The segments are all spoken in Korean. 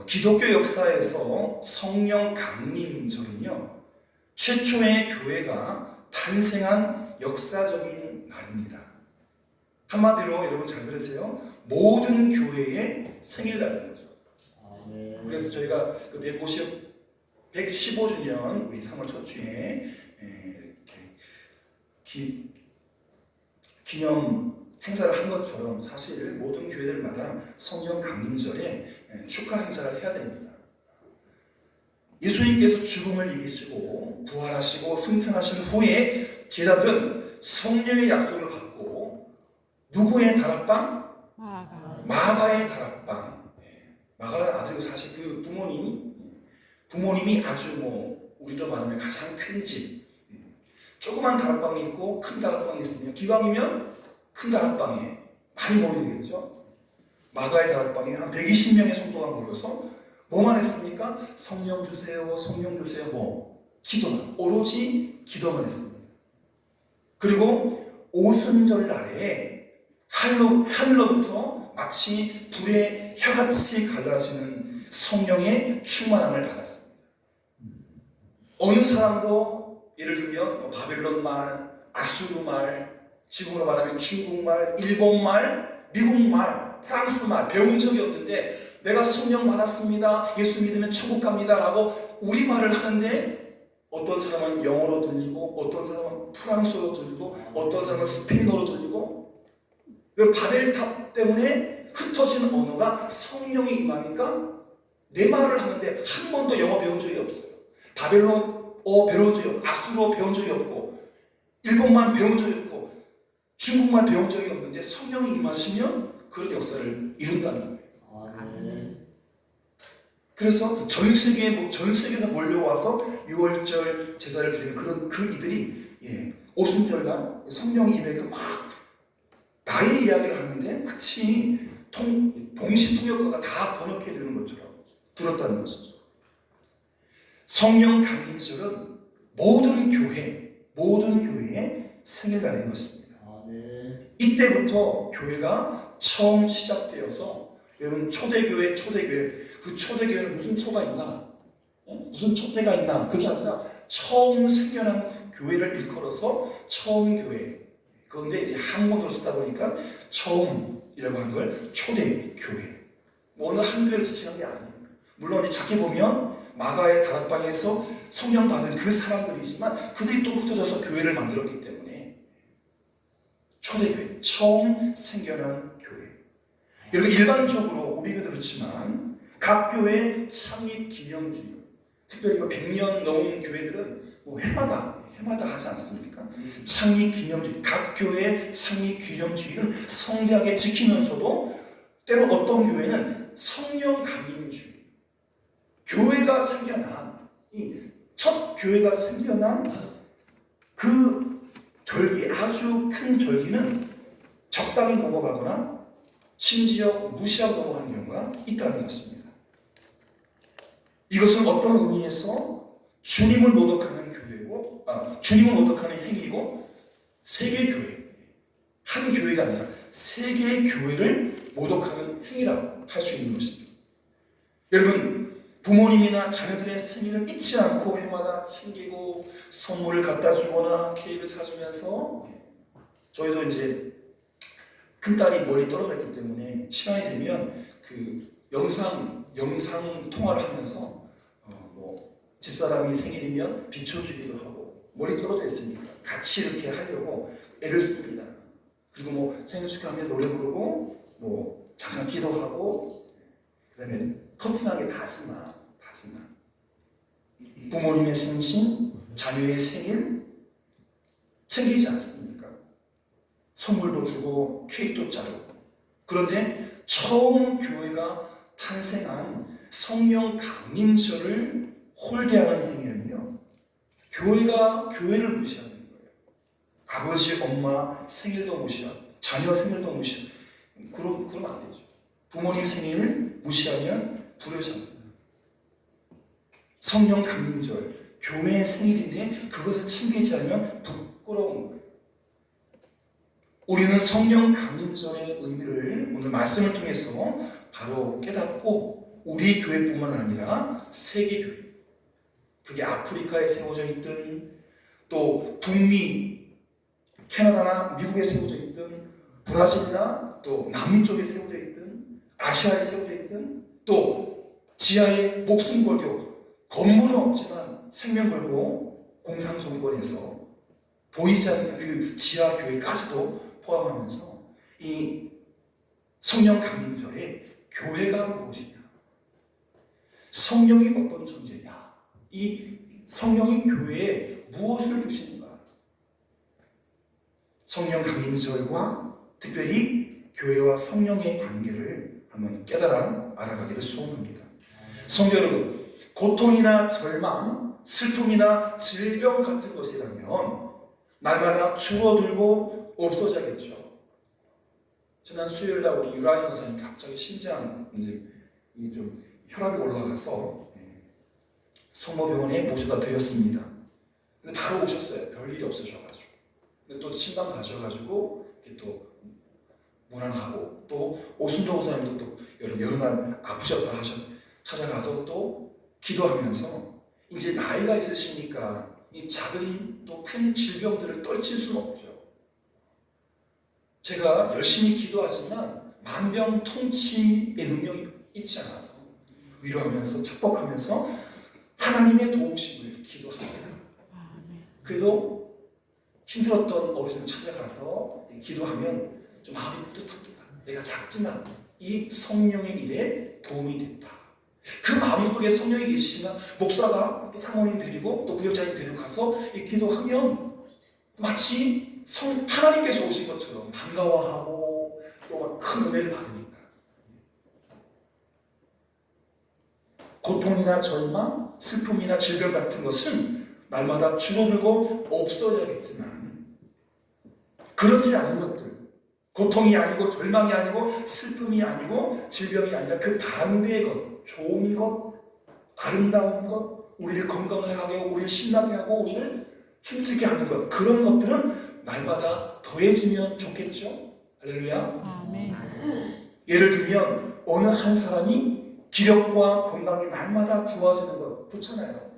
기독교 역사에서 성령 강림절은요, 최초의 교회가 탄생한 역사적인 날입니다. 한마디로 여러분 잘 들으세요. 모든 교회의 생일날인 거죠. 그래서 저희가 그 115주년 우리 3월 첫 주에 기념 행사를 한 것처럼 사실 모든 교회들마다 성령 강림절에 축하 행사를 해야 됩니다. 예수님께서 죽음을 이기시고 부활하시고 승천하신 후에 제자들은 성령의 약속을 받고 누구의 다락방? 마가의 다락방. 마가의 아들이고 사실 그 부모님이 아주 우리로 말하면 가장 큰 집. 조그만 다락방이 있고 큰 다락방이 있으면 기왕이면 큰 다락방에 많이 모이게 되겠죠. 마가의 다락방에 한 120명의 성도가 모여서 뭐만 했습니까? 성령 주세요, 성령 주세요. 기도만, 오로지 기도만 했습니다. 그리고 오순절 날에 하늘로부터 마치 불의 혀같이 갈라지는 성령의 충만함을 받았습니다. 어느 사람도 예를 들면 바벨론 말, 아수르 말, 지금으로 말하면 중국말, 일본말, 미국말, 프랑스말 배운 적이 없는데 내가 성령 받았습니다, 예수 믿으면 천국 갑니다 라고 우리말을 하는데 어떤 사람은 영어로 들리고 어떤 사람은 프랑스어로 들리고 어떤 사람은 스페인어로 들리고 바벨탑 때문에 흩어진 언어가 성령이 임하니까 내 말을 하는데 한 번도 영어 배운 적이 없어요. 바벨론어 배운 적이 없고 아수르어 배운 적이 없고 일본말 배운 적이 없고 중국말 배운 적이 없는데 성령이 임하시면 그런 역사를 이룬다는 거예요. 그래서 전 세계에서 몰려와서 6월절 제사를 드리는 그 이들이 오순절날 성령이 임하니까 막 나의 이야기를 하는데 마치 동시통역가가 다 번역해 주는 것처럼 들었다는 것이죠. 성령 강림절은 모든 교회의 생일날인 것입니다. 이때부터 교회가 처음 시작되어서 여러분 초대교회 그 초대교회는 무슨 초가 있나? 무슨 촛대가 있나? 그게 아니라 처음 생겨난 교회를 일컬어서 처음 교회. 그런데 이제 한문으로 쓰다 보니까 처음이라고 하는 걸 초대교회. 어느 한 교회를 지칭한 게 아니에요. 물론 이 작게 보면 마가의 다락방에서 성령 받은 그 사람들이지만 그들이 또 흩어져서 교회를 만들었기 때문에 초대교회, 처음 생겨난 교회. 여러분 일반적으로 우리도 그렇지만 각 교회 창립 기념주의, 특별히 100년 넘은 교회들은 해마다 하지 않습니까? 창립 기념주의, 각 교회 창립 기념주의를 성대하게 지키면서도 때로 어떤 교회는 성령 강림주의, 교회가 생겨난 첫 교회가 생겨난 그 절기, 아주 큰 절기는 적당히 넘어가거나 심지어 무시하고 넘어가는 경우가 있다는 것입니다. 이것은 어떤 의미에서 주님을 모독하는 교회고, 주님을 모독하는 행위고, 세계교회, 한 교회가 아니라 세계교회를 모독하는 행위라고 할 수 있는 것입니다. 여러분, 부모님이나 자녀들의 생일은 잊지 않고 해마다 챙기고 선물을 갖다 주거나 케이크를 사주면서, 저희도 이제 큰딸이 멀리 떨어져 있기 때문에 시간이 되면 그 영상 통화를 하면서 집사람이 생일이면 비춰주기도 하고 멀리 떨어져 있으니까 같이 이렇게 하려고 애를 씁니다. 그리고 생일 축하하면 노래 부르고 잠깐 기도하고 그다음에 커팅하게 다지마. 부모님의 생신, 자녀의 생일 챙기지 않습니까? 선물도 주고 케이크도 자르고. 그런데 처음 교회가 탄생한 성령 강림절을 홀대하는 행위는요, 교회를 무시하는 거예요. 아버지, 엄마 생일도 무시하고 자녀 생일도 무시하고 그러면 안 되죠. 부모님 생일 무시하면 불효자입니다. 성령 강림절, 교회의 생일인데 그것을 챙기지 않으면 부끄러운 거예요. 우리는 성령 강림절의 의미를 오늘 말씀을 통해서 바로 깨닫고 우리 교회뿐만 아니라 세계 교회, 그게 아프리카에 세워져 있든 또 북미, 캐나다나 미국에 세워져 있든 브라질이나 또 남쪽에 세워져 있든 아시아에 세워져 있든 또 지하에 목숨 걸고 건물은 없지만 생명 걸고 공산정권에서 보이지 않는 그 지하 교회까지도 포함하면서 이 성령 강림절에 교회가 무엇이냐, 성령이 어떤 존재냐, 이 성령이 교회에 무엇을 주시는가, 성령 강림절과 특별히 교회와 성령의 관계를 한번 깨달아 알아가기를 소원합니다. 성도 여러분, 고통이나 절망, 슬픔이나 질병 같은 것이라면 날마다 줄어들고 없어져야겠죠. 지난 수요일날 우리 유라인 원사님 갑자기 심장 좀 혈압이 올라가서 성모병원에 모셔다 드렸습니다. 근데 바로 오셨어요. 별일이 없으셔가지고. 근데 또 신방 가셔가지고 또 문안하고 또 오순도 원사님도 또 여러 날 아프셨다 찾아가서 또 기도하면서 이제 나이가 있으시니까 이 작은 또 큰 질병들을 떨칠 수는 없죠. 제가 열심히 기도하지만 만병통치의 능력이 있지 않아서 위로하면서 축복하면서 하나님의 도우심을 기도합니다. 그래도 힘들었던 어르신을 찾아가서 기도하면 좀 마음이 뿌듯합니다. 내가 작지만 이 성령의 일에 도움이 됐다. 그 마음속에 성령이 계시지만 목사가 사모님 데리고 또 구역장님 데리고 가서 기도하면 마치 하나님께서 오신 것처럼 반가워하고 또 큰 은혜를 받으니까. 고통이나 절망, 슬픔이나 질병 같은 것은 날마다 줄어들고 없어져야겠지만 그렇지 않은 것들, 고통이 아니고 절망이 아니고 슬픔이 아니고 질병이 아니라 그 반대의 것, 좋은 것, 아름다운 것, 우리를 건강하게 하고 우리를 신나게 하고 우리를 춤추게 하는 것, 그런 것들은 날마다 더해지면 좋겠죠? 할렐루야. 아멘. 예를 들면 어느 한 사람이 기력과 건강이 날마다 좋아지는 것 좋잖아요.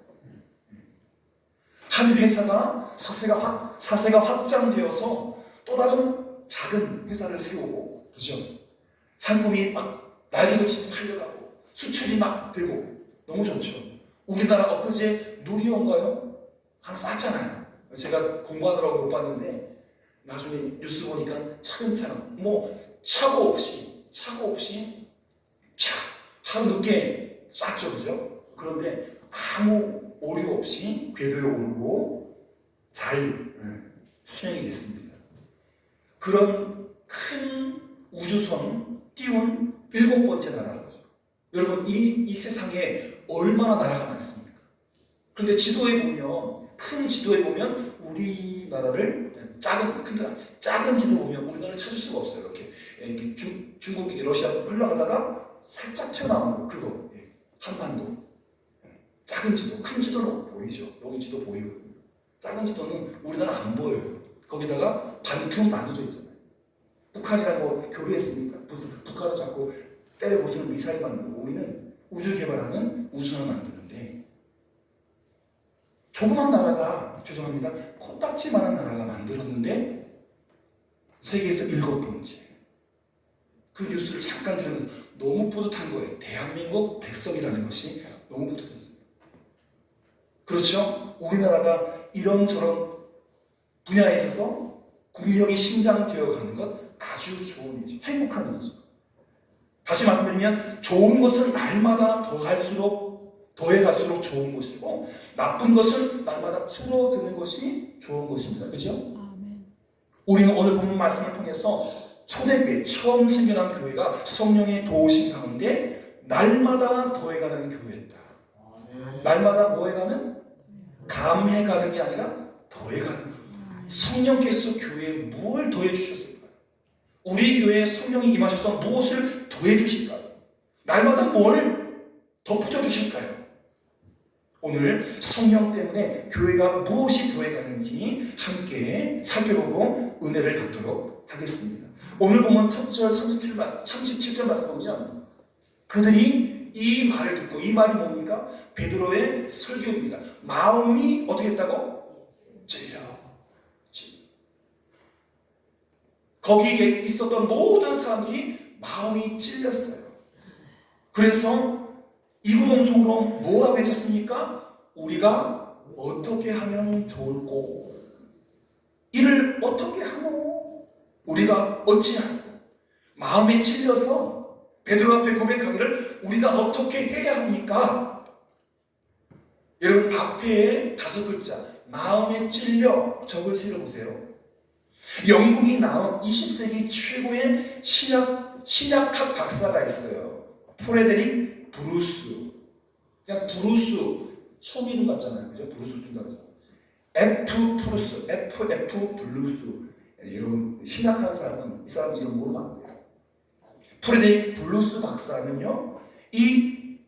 한 회사가 사세가 확장되어서 또 다른 작은 회사를 세우고, 그죠? 상품이 막 날개같이 팔려가고 수출이 막 되고 너무 좋죠. 우리나라 엊그제 누리온가요? 하나 쌌잖아요. 제가 공부하느라고 못 봤는데 나중에 뉴스 보니까 차근차근 차고 없이 하루 늦게 쌌죠, 그죠? 그런데 아무 오류 없이 궤도에 오르고 잘 수행이 됐습니다. 그런 큰 우주선 띄운 7번째 나라인 거죠. 여러분, 이 세상에 얼마나 나라가 많습니까? 그런데 큰 지도에 보면 우리나라를 작은 지도 보면 우리나라를 찾을 수가 없어요. 이렇게 중국이 러시아 흘러가다가 살짝 튀어나온 거, 그거 한반도. 작은 지도, 큰 지도는 보이죠. 여기 지도 보이거든요. 작은 지도는 우리나라 안 보여요. 거기다가 반쯤 나눠져 있잖아요. 북한이랑 교류했습니까? 북한은 자꾸 때려 부수는 미사일 만들고 우리는 우주 개발하는 우주선을 만드는데, 조그만 나라가, 죄송합니다, 코딱지만한 나라가 만들었는데 세계에서 7번째. 그 뉴스를 잠깐 들으면서 너무 뿌듯한 거예요. 대한민국 백성이라는 것이 너무 뿌듯했어요. 그렇죠? 우리나라가 이런저런 분야에 있어서 국력이 신장되어 가는 것 아주 좋은 일이죠. 행복한 일이죠. 다시 말씀드리면 좋은 것은 날마다 더해갈수록 좋은 것이고 나쁜 것은 날마다 줄어드는 것이 좋은 것입니다. 그죠? 아멘. 우리는 오늘 본문 말씀을 통해서 초대교회, 처음 생겨난 교회가 성령의 도우심 가운데 날마다 더해가는 교회였다. 날마다 뭐해가는? 감해가는 게 아니라 더해가는 거예요. 성령께서 교회에 뭘 더해주셨을까요? 우리 교회에 성령이 임하셔서 무엇을 더해주실까요? 날마다 뭘 덧붙여 주실까요? 오늘 성령 때문에 교회가 무엇이 더해가는지 함께 살펴보고 은혜를 받도록 하겠습니다. 오늘 보면 1절 37절 말씀 보면 그들이 이 말을 듣고, 이 말이 뭡니까? 베드로의 설교입니다. 마음이 어떻게 했다고? 찔려. 거기에 있었던 모든 사람들이 마음이 찔렸어요. 그래서 이구동성으로 뭐라고 외쳤습니까? 우리가 어떻게 하면 좋을꼬? 이를 어떻게 하노? 우리가 어찌하노? 마음에 찔려서 베드로 앞에 고백하기를 우리가 어떻게 해야 합니까? 여러분, 앞에 5글자 마음에 찔려 적을 실어보세요. 영국이 나온 20세기 최고의 신약학 박사가 있어요. 프레데릭 브루스. 그냥 브루스 춤 이름 같잖아요. 그죠? 브루스 춘다 그러잖아요. FF 블루스. 여러분, 신학하는 사람은 이 사람 이름 모르면 안 돼요. 프레데릭 블루스 박사는요, 이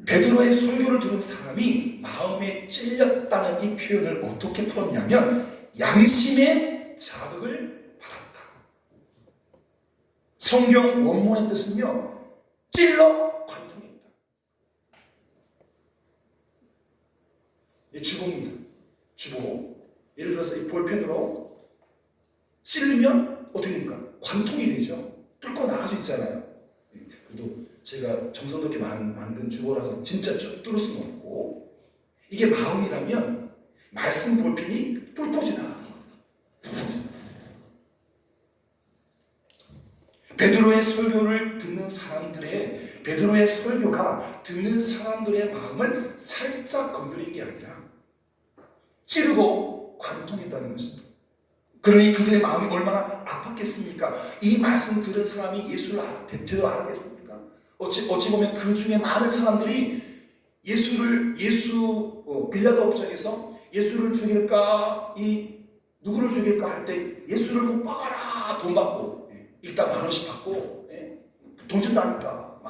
베드로의 설교를 들은 사람이 마음에 찔렸다는 이 표현을 어떻게 풀었냐면 양심의 자극을 받았다. 성경 원문의 뜻은요, 찔러 관통했다. 이 주보입니다. 주보. 예를 들어서 이 볼펜으로 찔르면 어떻게 됩니까? 관통이 되죠. 뚫고 나갈 수 있잖아요. 그래도 제가 정성스럽게 만든 주보라서 진짜 쭉 뚫을 수는 없고, 이게 마음이라면 말씀 볼펜이 뚫고 지나가는 거예요. 베드로의 설교가 듣는 사람들의 마음을 살짝 건드린 게 아니라 찌르고 관통했다는 것입니다. 그러니 그들의 마음이 얼마나 아팠겠습니까? 이 말씀 들은 사람이 예수를 제대로 알았겠습니까? 어찌 보면 그 중에 많은 사람들이 빌라도 업장에서 예수를 죽일까, 누구를 죽일까 할 때 예수를 못 박아라, 돈 받고, 일단 10,000원씩 받고, 돈 준다니까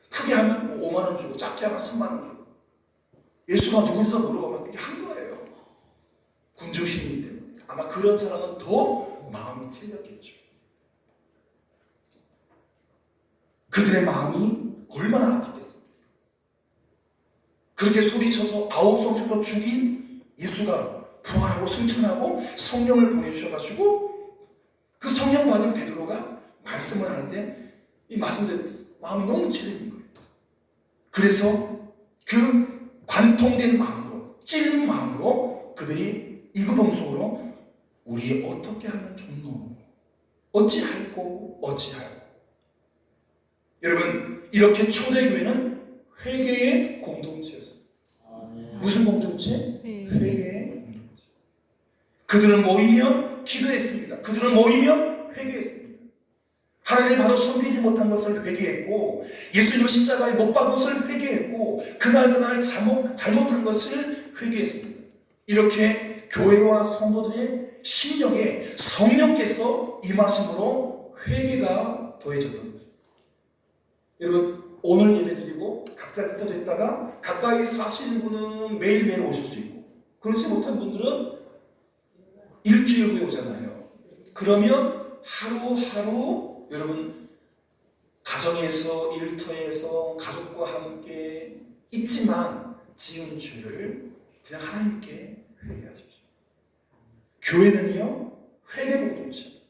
크게 하면 50,000원 주고, 작게 하면 30,000원 주고, 예수가 누구지도 모르고 막 그렇게 한 거예요. 군중심리 때문에. 아마 그런 사람은 더 마음이 찔렸겠죠. 그들의 마음이 얼마나 아팠겠습니까? 그렇게 소리쳐서 아우성 쳐서 죽인 예수가 부활하고 승천하고 성령을 보내주셔가지고 그 성령 받은 베드로가 말씀을 하는데 이 말씀대로 마음이 너무 찔리는 거예요. 그래서 그 관통된 마음으로, 찔린 마음으로 그들이 이구동성으로 우리 어떻게 하면 좋노? 어찌할꼬? 여러분, 이렇게 초대교회는 회개의 공동체였습니다. 무슨 공동체? 회개의 공동체. 그들은 모이면 기도했습니다. 그들은 모이면 회개했습니다. 하나님을 바로 섬기지 못한 것을 회개했고, 예수님을 십자가에 못 박은 것을 회개했고, 그날 잘못한 것을 회개했습니다. 이렇게 교회와 성도들의 심령에 성령께서 임하심으로 회개가 더해졌던 것입니다. 여러분, 오늘 예배드리고 각자 흩어져 있다가 가까이 사시는 분은 매일매일 오실 수 있고, 그렇지 못한 분들은 일주일 후에 오잖아요. 그러면 하루하루 여러분, 가정에서, 일터에서 가족과 함께 있지만 지은 죄를 그냥 하나님께 회개하십시오. 교회는요, 회개 공동체입니다.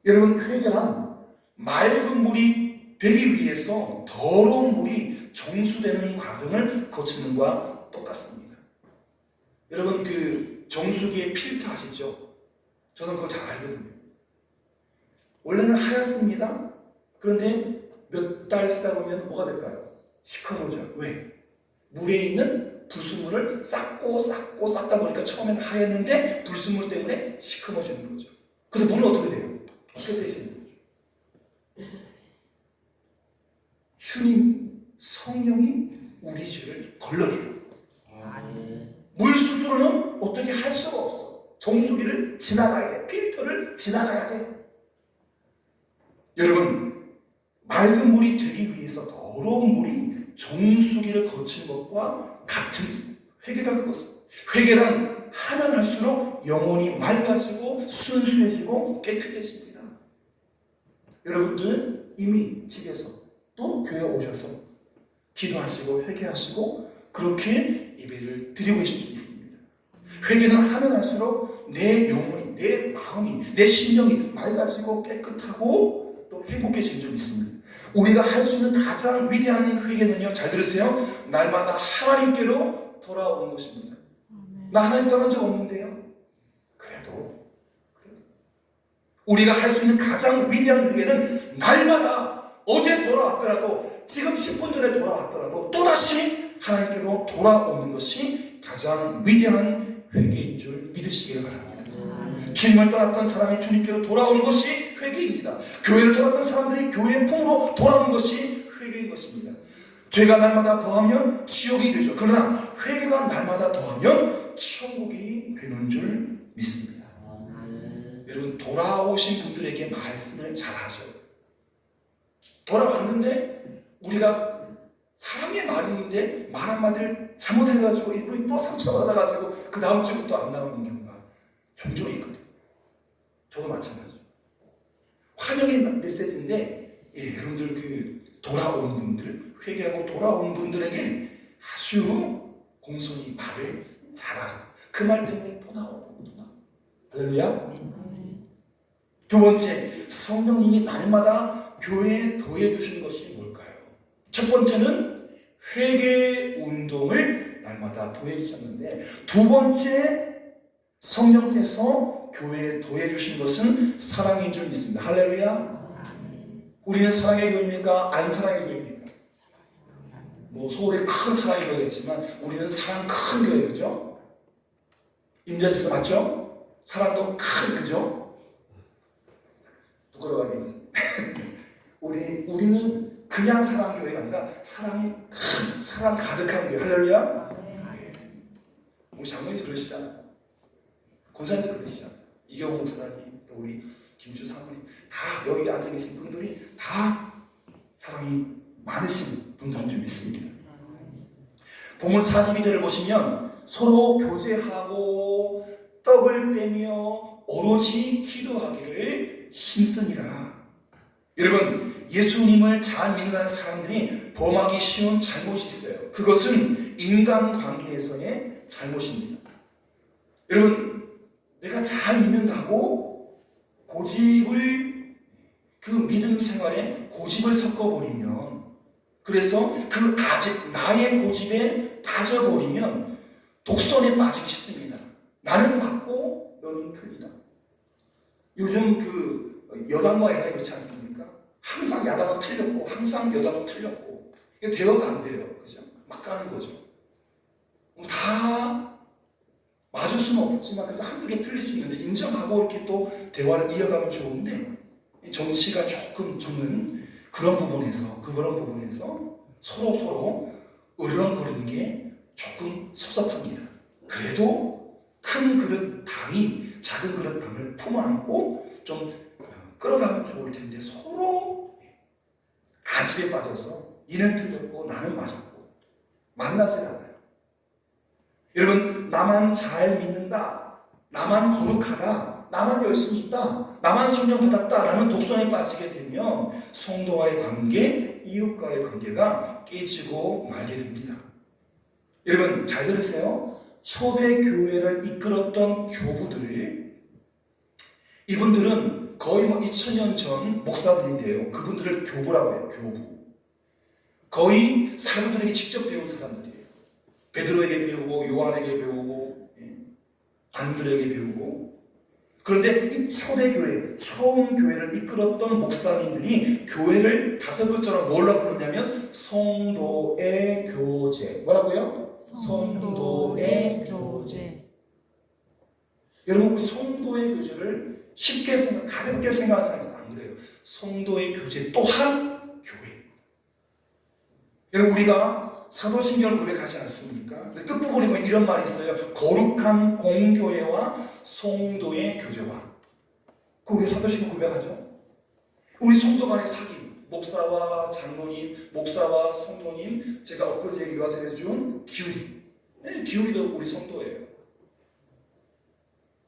여러분, 회개란 맑은 물이 되기 위해서 더러운 물이 정수되는 과정을 거치는 것과 똑같습니다. 여러분, 그 정수기의 필터 아시죠? 저는 그거 잘 알거든요. 원래는 하얗습니다. 그런데 몇 달 쓰다 보면 뭐가 될까요? 시커머져. 왜? 물에 있는 불순물을 싹다 보니까 처음에는 하였는데 불순물 때문에 시커머지는 거죠. 근데 물은 어떻게 돼요? 깨끗해지는 거죠. 주님, 성령이 우리 죄를 걸러내요. 물 스스로는 어떻게 할 수가 없어. 정수기를 지나가야 돼. 필터를 지나가야 돼. 여러분, 맑은 물이 되기 위해서 더러운 물이 정수기를 거친 것과 같은 회개가 그것입니다. 회개란 하면 할수록 영혼이 맑아지고 순수해지고 깨끗해집니다. 여러분들 이미 집에서 또 교회 오셔서 기도하시고 회개하시고 그렇게 예배를 드리고 계실 수 있습니다. 회개는 하면 할수록 내 영혼이, 내 마음이, 내 심령이 맑아지고 깨끗하고 또 행복해지는 줄 믿습니다. 우리가 할 수 있는 가장 위대한 회개는요, 잘 들으세요, 날마다 하나님께로 돌아오는 것입니다. 나 하나님 떠난 적 없는데요. 그래도 우리가 할 수 있는 가장 위대한 회개는 날마다 어제 돌아왔더라도 지금 10분 전에 돌아왔더라도 또다시 하나님께로 돌아오는 것이 가장 위대한 회개인 줄 믿으시길 바랍니다. 주님을 떠났던 사람이 주님께로 돌아오는 것이 회개입니다. 교회를 떠났던 사람들이 교회의 품으로 돌아오는 것이 회개인 것입니다. 죄가 날마다 더하면 지옥이 되죠. 그러나 회개가 날마다 더하면 천국이 되는 줄 믿습니다. 여러분, 돌아오신 분들에게 말씀을 잘하죠. 돌아왔는데 우리가 사람의 말이 있는데 말 한마디를 잘못해가지고 우리 또 상처받아가지고 그 다음 주부터 안 나오는 경우가 종종 있거든요. 저도 마찬가지예요. 환영의 메시지인데 여러분들 그 돌아온 분들, 회개하고 돌아온 분들에게 아주 공손히 말을 잘하셨어요. 그 말 때문에 또 나오고 또 나오고. 할렐루야. 두 번째, 성령님이 날마다 교회에 더해 주시는 것이 뭘까요? 첫 번째는 회개 운동을 날마다 더해 주셨는데, 두 번째 성령께서 교회에 더해 주신 것은 사랑인 줄 믿습니다. 할렐루야. 우리는 사랑의 교회입니까? 안 사랑의 교회입니까? 뭐 서울에 큰 사랑의 교회겠지만 우리는 사랑 큰 교회, 그죠? 임자집사 맞죠? 사랑도 큰, 그죠? 부끄러워하기는 우리는 그냥 사랑 교회가 아니라 사랑이 큰, 사랑 가득한 교회. 할렐루야. 우리 장로님도 그러시잖아요. 권사님도 그러시잖아요. 이경호 목사님, 우리 김주 사모님, 다 여기 앉아 계신 분들이 다 사랑이 많으신 분들인 줄 믿습니다. 본문 42절을 보시면 서로 교제하고 떡을 떼며 오로지 기도하기를 힘쓰니라. 여러분, 예수님을 잘 믿는 사람들이 범하기 쉬운 잘못이 있어요. 그것은 인간관계에서의 잘못입니다. 여러분, 내가 잘 믿는다고 고집을, 그 믿음 생활에 고집을 섞어버리면, 그래서 그 아직 나의 고집에 빠져버리면 독선에 빠지기 쉽습니다. 나는 맞고 너는 틀리다. 요즘 그 여당과 야당이 그렇지 않습니까? 항상 야당은 틀렸고 항상 여당은 틀렸고, 이게 대화가 안 돼요. 그죠? 막 가는 거죠. 다 맞을 수는 없지만 그래도 한두 개 틀릴 수 있는데 인정하고 이렇게 또 대화를 이어가면 좋은데, 정치가 조금 저는 그런 부분에서 서로 으르렁거리는 게 조금 섭섭합니다. 그래도 큰 그릇 당이 작은 그릇 당을 품어안고 좀 끌어가면 좋을 텐데 서로 아집에 빠져서 이는 틀렸고 나는 맞았고 만나질 않아요. 여러분, 나만 잘 믿는다, 나만 거룩하다, 나만 열심히 있다, 나만 성령 받았다라는 독선에 빠지게 되면 성도와의 관계, 이웃과의 관계가 깨지고 말게 됩니다. 여러분, 잘 들으세요. 초대 교회를 이끌었던 교부들, 이분들은 거의 2000년 전 목사들인데요. 그분들을 교부라고 해요. 교부. 거의 사도들에게 직접 배운 사람들이에요. 베드로에게 배우고 요한에게 배우고 안드레에게 배우고. 그런데 이 초대교회, 처음 교회를 이끌었던 목사님들이 교회를 5글자로 뭘로 불렀냐면 성도의 교제. 뭐라고요? 성도의 교제. 여러분, 성도의 교제를 쉽게 가볍게 생각하는 사람은 안 그래요. 성도의 교제 또한 교회. 여러분, 우리가 사도신경을 고백하지 않습니까? 끝부분에 보면 이런 말이 있어요. 거룩한 공교회와 성도의 교제와. 그게 사도신경 고백하죠. 우리 성도 간의 사귐, 목사와 장로님, 목사와 성도님, 제가 엊그제 유아세례 준 기울이, 기울이도 우리 성도예요.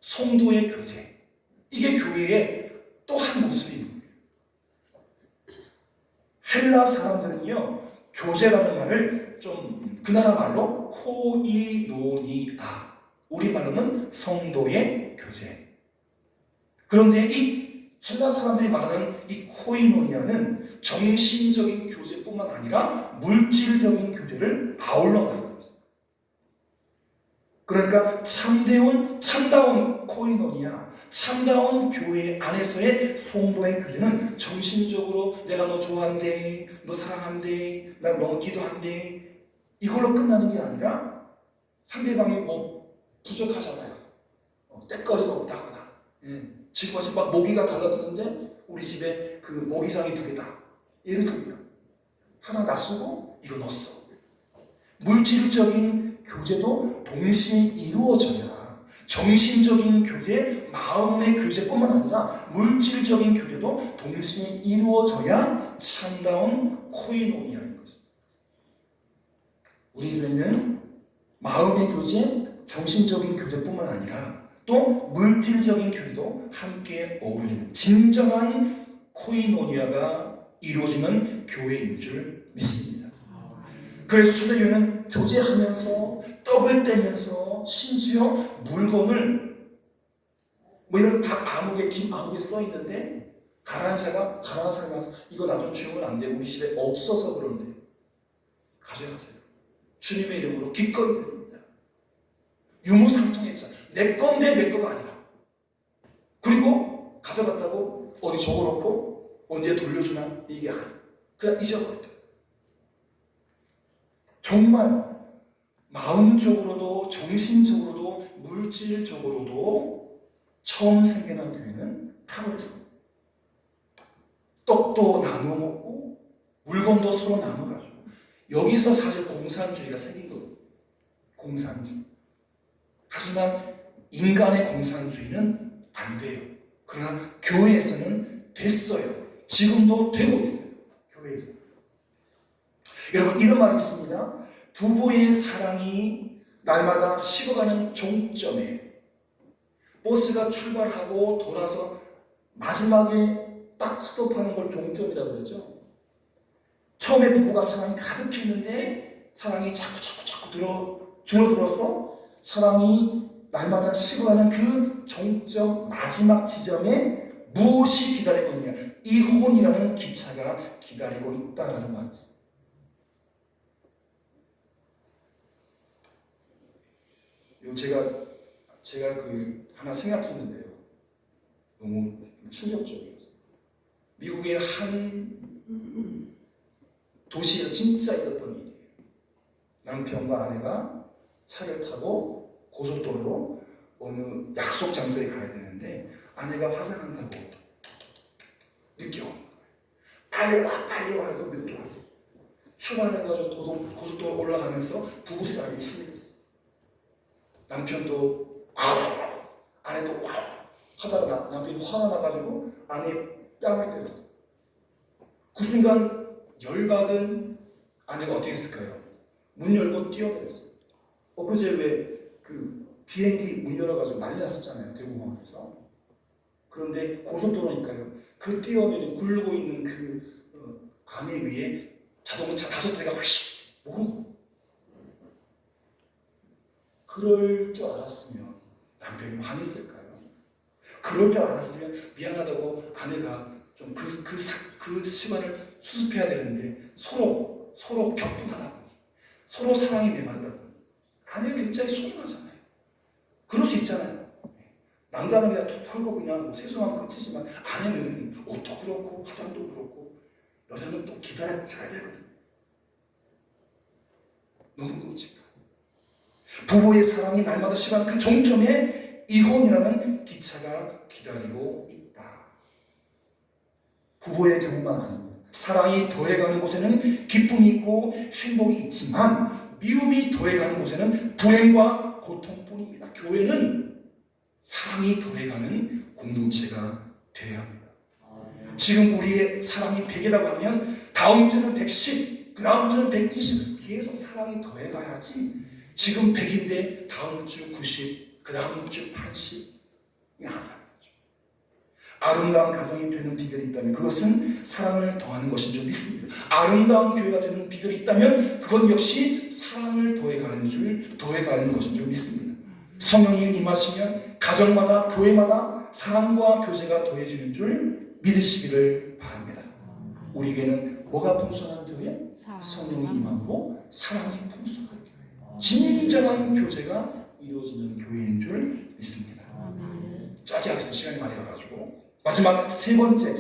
성도의 교제, 이게 교회의 또 한 모습입니다. 헬라 사람들은요, 교제라는 말을 좀 그 나라 말로 코이노니아, 우리 말로는 성도의 교제. 그런데 이 헬라 사람들이 말하는 이 코이노니아는 정신적인 교제뿐만 아니라 물질적인 교제를 아울러 말하는 것입니다. 그러니까 참다운 코이노니아, 참다운 교회 안에서의 성도의 교제는 정신적으로 내가 너 좋아한대, 너 사랑한대, 난 너무 기도한대, 이걸로 끝나는 게 아니라 상대방이 뭐 부족하잖아요. 때거리가 없다거나, 지금 와서 막 모기가 달라드는데 우리 집에 그 모기장이 2개다. 예를 들면 하나 놔쓰고 이거 넣었어. 물질적인 교제도 동시에 이루어져야, 정신적인 교제, 마음의 교제뿐만 아니라 물질적인 교제도 동시에 이루어져야 참다운 코이노니아인 것입니다. 우리 교회는 마음의 교제, 정신적인 교제뿐만 아니라 또 물질적인 교제도 함께 어우러지는 진정한 코이노니아가 이루어지는 교회인 줄 믿습니다. 그래서 초대교회는 교제하면서 떡을 떼면서 심지어 물건을 뭐 이런 박아무개, 김아무개 써 있는데 가난한 사람이 와서 이거 나 좀 주면 안 돼, 우리 집에 없어서 그런데 가져가세요. 주님의 이름으로 기꺼이 드립니다. 유무상통했잖아. 내 건데 내 거가 아니라. 그리고 가져갔다고 어디 적어놓고 언제 돌려주나 이게 아니야. 그냥 잊어버렸다. 정말 마음적으로도 정신적으로도 물질적으로도 처음 생겨난 교회는 탁월했습니다. 떡도 나누어 먹고 물건도 서로 나눠가지고 여기서 사실 공산주의가 생긴 거예요. 공산주의. 하지만 인간의 공산주의는 안 돼요. 그러나 교회에서는 됐어요. 지금도 되고 있어요. 교회에서. 여러분, 이런 말이 있습니다. 부부의 사랑이 날마다 식어가는 종점에 버스가 출발하고 돌아서 마지막에 딱 스톱하는 걸 종점이라고 그러죠. 처음에 부부가 사랑이 가득했는데 사랑이 자꾸 줄어들어서 사랑이 날마다 식어가는 그 종점 마지막 지점에 무엇이 기다리고 있느냐, 이혼이라는 기차가 기다리고 있다라는 말이 있습니다. 제가 하나 생각했는데요. 너무 충격적이어서. 미국의 한 도시에 진짜 있었던 일이에요. 남편과 아내가 차를 타고 고속도로로 어느 약속 장소에 가야 되는데 아내가 화장한다고 늦게 오는 거예요. 빨리 와 해도 늦게 왔어. 출발해가지고 고속도로 올라가면서 부부싸움이 심해졌어. 남편도 아내도 하다가 남편이 화가 나가지고 아내 뺨을 때렸어. 그 순간 열받은 아내가 어떻게 했을까요? 문 열고 뛰어내렸어. 엊그제 왜 그 비행기 문 열어가지고 난리 났었잖아요, 대구공항에서. 그런데 고속도로니까요, 그 뛰어내린 굴르고 있는 그 아내 위에 자동차 5대가 휙 모르고. 그럴 줄 알았으면 남편이 화냈을까요? 그럴 줄 알았으면 미안하다고 아내가 좀 그 시간을 수습해야 되는데 서로 격분하다 보니, 서로 사랑이 메마르다 보니 아내가 굉장히 소중하잖아요. 그럴 수 있잖아요. 남자는 그냥 설거 그냥 뭐 세수하면 끝이지만 아내는 옷도 그렇고 화장도 그렇고 여자는 또 기다려줘야 되거든요. 너무 끔찍해요. 부부의 사랑이 날마다 식어가는 그 종점에 이혼이라는 기차가 기다리고 있다. 부부의 경우만 아닙니다. 사랑이 더해가는 곳에는 기쁨이 있고 행복이 있지만 미움이 더해가는 곳에는 불행과 고통뿐입니다. 교회는 사랑이 더해가는 공동체가 되어야 합니다. 지금 우리의 사랑이 100이라고 하면 다음 주는 110, 그 다음 주는 120, 계속 사랑이 더해가야지. 지금 100인데 다음 주 90, 그 다음 주 80이 아니라는 거죠. 아름다운 가정이 되는 비결이 있다면 그것은 사랑을 더하는 것인 줄 믿습니다. 아름다운 교회가 되는 비결이 있다면 그건 역시 사랑을 더해가는 것인 줄 믿습니다. 성령이 임하시면 가정마다 교회마다 사랑과 교제가 더해지는 줄 믿으시기를 바랍니다. 우리에게는 뭐가 풍성한 교회? 성령이 임함으로 사랑이 풍성한 교회. 진정한 교제가 이루어지는 교회인 줄 믿습니다. 짧게 하겠습니다. 시간이 많이 가가지고. 마지막 세 번째,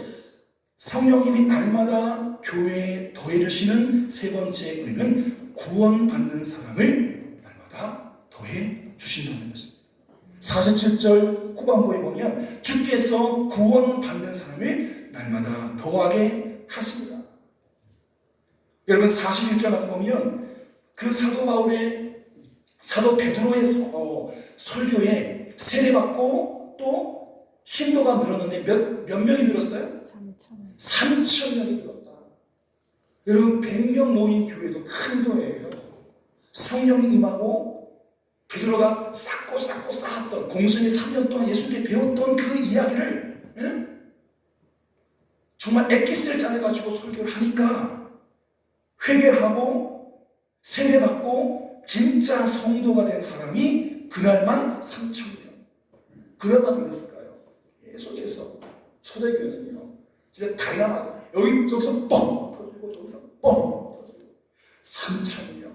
성령님이 날마다 교회에 더해주시는 세 번째 은혜는 구원받는 사람을 날마다 더해주신다는 것입니다. 47절 후반부에 보면 주께서 구원받는 사람을 날마다 더하게 하십니다. 여러분 41절 보면 그 사도 바울의 사도 베드로의 설교에 세례받고 또 신도가 늘었는데 몇 명이 늘었어요? 3,000명이 늘었다. 여러분 100명 모인 교회도 큰 교회예요. 성령이 임하고 베드로가 쌓고 쌓았던 공생의 3년 동안 예수님께 배웠던 그 이야기를 정말 엑기스를 짜내가지고 설교를 하니까 회개하고 세례받고 진짜 성도가 된 사람이 그날만 3,000명. 그날만 그랬을까요? 계속해서 초대교회는요 진짜 다이나마이트 여기서 뻥 터지고 저기서 뻥 터지고 3,000명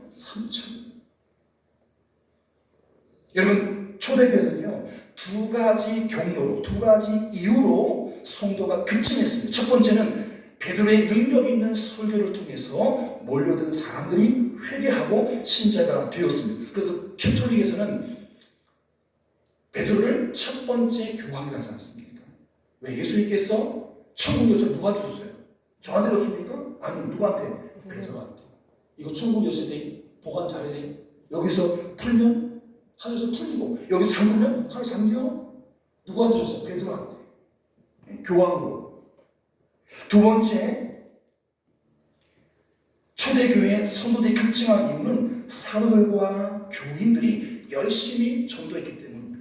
여러분 초대교회는요 두 가지 경로로 두 가지 이유로 성도가 급증했습니다. 첫 번째는 베드로의 능력 있는 설교를 통해서 몰려든 사람들이 회개하고 신자가 되었습니다. 그래서 캐톨릭에서는 베드로를 첫 번째 교황이라 하지 않습니까? 왜 예수님께서 천국 요새 누구한테 줬어요? 저한테 줬습니까? 아니 누구한테? 베드로한테. 이거 천국 요새 보관 잘해내. 여기서 풀면 하늘에서 풀리고 여기 잠그면 하늘 잠겨. 누구한테 줬어요? 베드로한테. 교황으로. 두 번째 초대교회 성도들이 급증한 이유는 사도들과 교인들이 열심히 전도했기 때문입니다.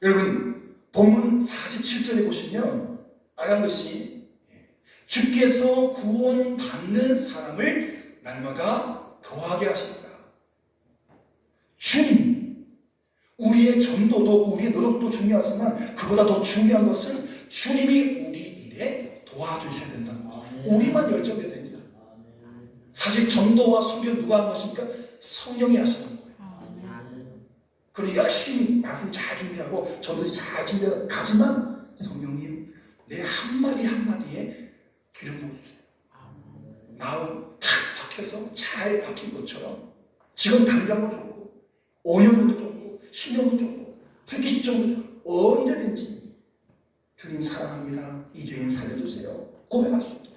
여러분 본문 47절에 보시면 빨간 글씨 주께서 구원받는 사람을 날마다 더하게 하십니다. 주님이 우리의 전도도 우리의 노력도 중요하지만 그보다 더 중요한 것은 주님이 우리 일에 도와주셔야 된다는 거죠. 우리만 열정이 됩니다. 사실 전도와 선교 누가 하는 것입니까? 성령이 하시는 거예요. 그리고 열심히 말씀 잘 준비하고 전도지 잘 준비하고 가지만 성령님 내 한마디 한마디에 기름 부어주세요. 마음 탁 박혀서 잘 박힌 것처럼 지금 당장도 좋고 5년도 좋고 10년도 좋고 특히 시점도 좋고 언제든지 주님 사랑합니다. 이 주인 살려주세요. 고백할 수 있도록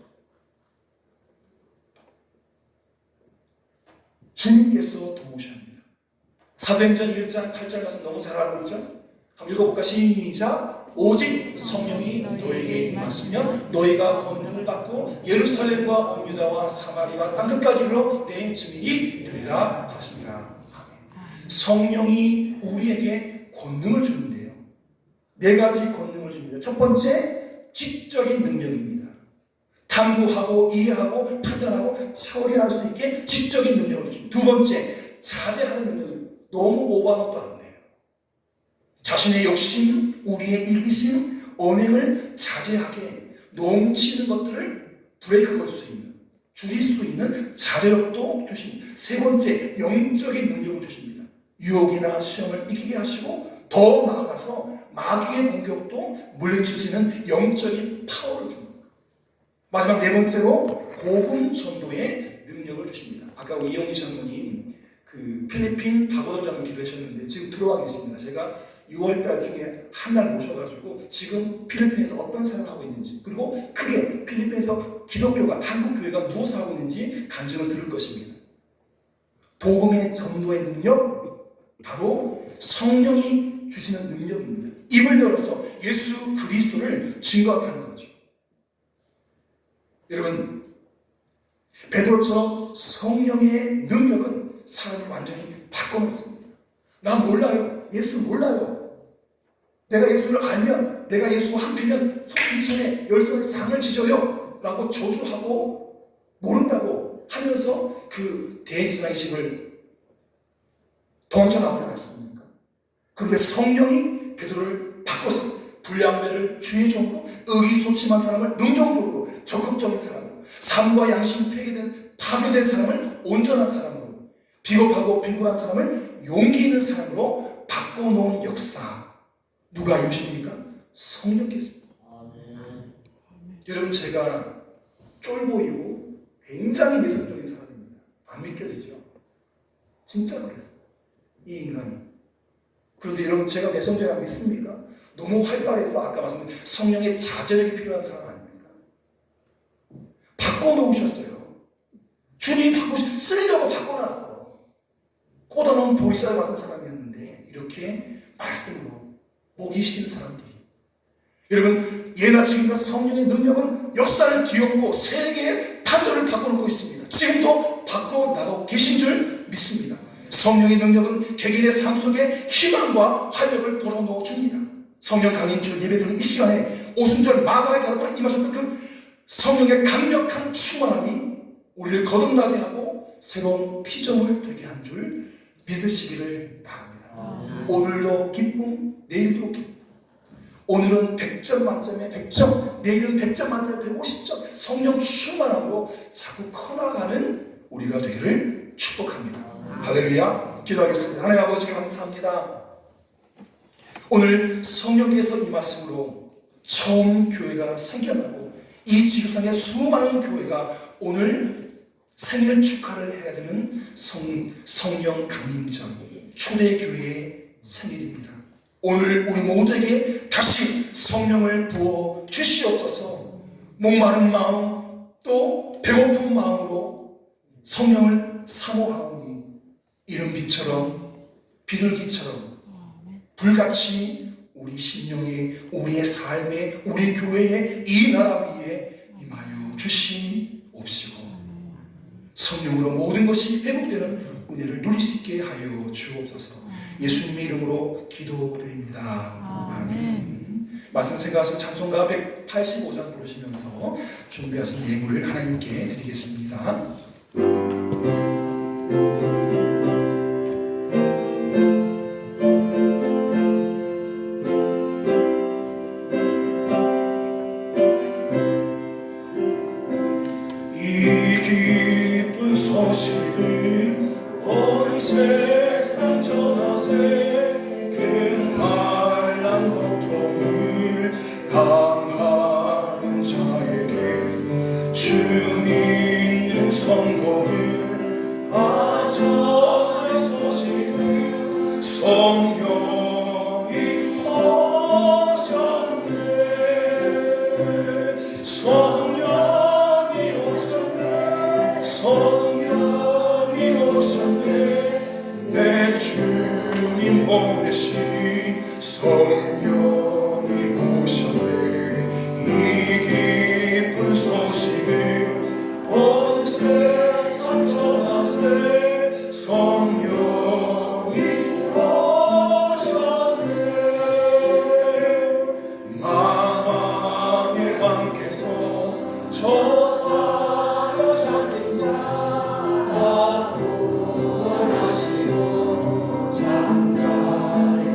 주님께서 도우셔야 합니다. 사도행전 1장 8절 말씀 너무 잘 알고 있죠? 한번 읽어볼까? 시작! 오직 성령이 너에게 임하시면 너희가 권능을 받고 예루살렘과 온 유다와 사마리아 땅끝까지 이르러 내 증인이 되리라 하시니라. 성령이 우리에게 권능을 주는데요. 네 가지 권능을 줍니다. 첫 번째, 지적인 능력입니다. 탐구하고 이해하고 판단하고 처리할 수 있게 지적인 능력을 줍니다. 두 번째, 자제하는 능력입니다. 너무 오버하면 또 안 돼요. 자신의 욕심, 우리의 이기심, 언행을 자제하게 넘치는 것들을 브레이크 걸 수 있는, 줄일 수 있는 자제력도 주십니다. 세 번째, 영적인 능력을 주십니다. 유혹이나 시험을 이기게 하시고 더 나아가서 마귀의 공격도 물리칠 수 있는 영적인 파워를 줍니다. 마지막 네 번째로 복음 전도의 능력을 주십니다. 아까 이영희 장로님 그 필리핀 다고도장을 기도하셨는데 지금 들어와 계십니다. 제가 6월달 중에 한 날 모셔가지고 지금 필리핀에서 어떤 사역을 하고 있는지 그리고 크게 필리핀에서 기독교가 한국교회가 무엇을 하고 있는지 간증을 들을 것입니다. 복음의 전도의 능력 바로 성령이 주시는 능력입니다. 입을 열어서 예수 그리스도를 증거하게 하는 거죠. 여러분 베드로처럼 성령의 능력은 사람을 완전히 바꿔놓습니다. 나 몰라요. 예수 몰라요. 내가 예수를 알면, 내가 예수와 한패면 이 손에 10손에 장을 지져요 라고 저주하고 모른다고 하면서 그 대신앙식을 도망쳐 나오지 않았습니까? 그런데 성령이 베드로를 바꿨어요. 불량배를 주의 종으로, 의기소침한 사람을 능정적으로, 적극적인 사람으로, 삶과 양심이 파괴된 사람을 온전한 사람으로, 비겁하고 비굴한 사람을 용기 있는 사람으로 바꿔놓은 역사, 누가 이루십니까? 성령께서. 여러분, 제가 쫄보이고 굉장히 내성적인 사람입니다. 안 믿겨지죠? 진짜 그랬어요, 이 인간이. 그런데 여러분, 제가 내성적이라 믿습니까? 너무 활발해서 아까 말씀드린 성령의 자제력이 필요한 사람 아닙니까? 바꿔놓으셨어요. 주님이 쓰려고 바꿔놨어. 꽂아놓은 보이자를 받은 사람이었는데 이렇게 말씀으로 먹이시는 사람들이. 여러분, 예나 지금과 성령의 능력은 역사를 뒤엎고 세계의 판도를 바꿔놓고 있습니다. 지금도 바꿔나가고 계신 줄 믿습니다. 성령의 능력은 개개인의 삶 속에 희망과 활력을 불어넣어 줍니다. 성령 강인줄 예배드리는 이 시간에 오순절 마가의 다락방에 임하셨던 그 성령의 강력한 충만함이 우리를 거듭나게 하고 새로운 피조물 되게 한 줄 믿으시기를 바랍니다. 오늘도 기쁨, 내일도 기쁨. 오늘은 100점 만점에 100점, 내일은 100점 만점에 150점 성령 충만함으로 자꾸 커나가는 우리가 되기를 축복합니다. 할렐루야. 기도하겠습니다. 하나님 아버지, 감사합니다. 오늘 성령께서 이 말씀으로 처음 교회가 생겨나고 이 지구상의 수많은 교회가 오늘 생일 축하를 해야 되는 성령 강림절 초대교회의 생일입니다. 오늘 우리 모두에게 다시 성령을 부어 주시옵소서. 목마른 마음 또 배고픈 마음으로 성령을 사모하오니 이른 비처럼 비둘기처럼 불같이 우리 심령에, 우리의 삶에, 우리 교회에, 이 나라 위에 임하여 주시옵시고 성령으로 모든 것이 회복되는 은혜를 누릴 수 있게 하여 주옵소서. 예수님의 이름으로 기도드립니다. 아멘. 말씀 생각하신 찬송가 185장 부르시면서 준비하신 예물을 하나님께 드리겠습니다. 소식을 온 세상 전하세. 큰 환난 고통을 당하는 자에게 주 믿는 성도들 다 전할 소식을 성령이 오셨네. 성령이 오셨네. 성령이 오셨네. 내 주님 보내신 성령이 오셨네. 이 기쁜 소식을 온 세상 전하세. 성령이 오셨네. 마음의 왕께서 저 사로잡힌 자 구원하시고 장자여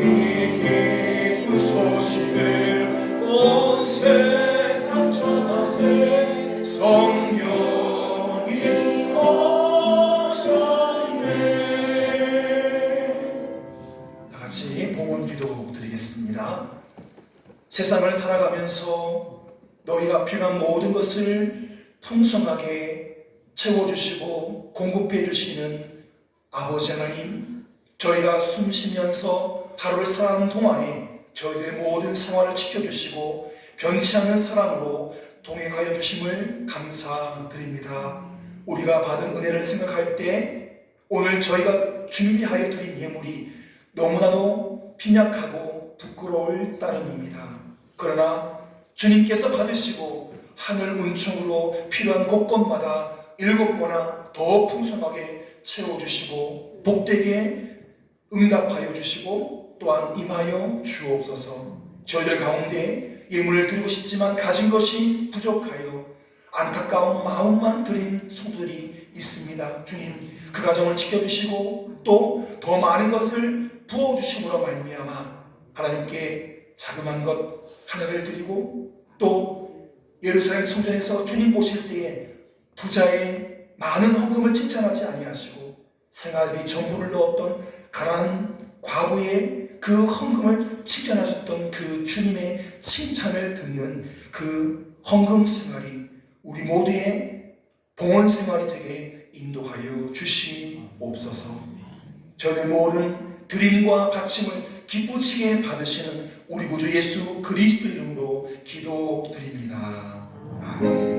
기쁜 소식을 온 세상 전하세. 성령이 오셨네. 다 같이 봉헌기도 드리겠습니다. 세상을 살아가면서 너희가 필요한 모든 것을 풍성하게 채워주시고 공급해 주시는 아버지 하나님, 저희가 숨쉬면서 하루를 살아가는 동안에 저희들의 모든 생활을 지켜주시고 변치 않는 사랑으로 동행하여 주심을 감사드립니다. 우리가 받은 은혜를 생각할 때 오늘 저희가 준비하여 드린 예물이 너무나도 빈약하고 부끄러울 따름입니다. 그러나 주님께서 받으시고 하늘 은총으로 필요한 곳곳마다 7배나 더 풍성하게 채워주시고 복되게 응답하여 주시고 또한 임하여 주옵소서. 저희들 가운데 예물을 드리고 싶지만 가진 것이 부족하여 안타까운 마음만 드린 성도들이 있습니다. 주님, 그 가정을 지켜주시고 또 더 많은 것을 부어주심으로 말미암아 하나님께 자그만 것 하나를 드리고 또 예루살렘 성전에서 주님 보실 때에 부자의 많은 헌금을 칭찬하지 아니하시고 생활비 전부를 넣었던 가난한 과부의 그 헌금을 칭찬하셨던 그 주님의 칭찬을 듣는 그 헌금 생활이 우리 모두의 봉헌 생활이 되게 인도하여 주시옵소서. 저희들 모든 드림과 바침을 기쁘시게 받으시는 우리 구주 예수 그리스도 이름으로 기도드립니다. 아멘.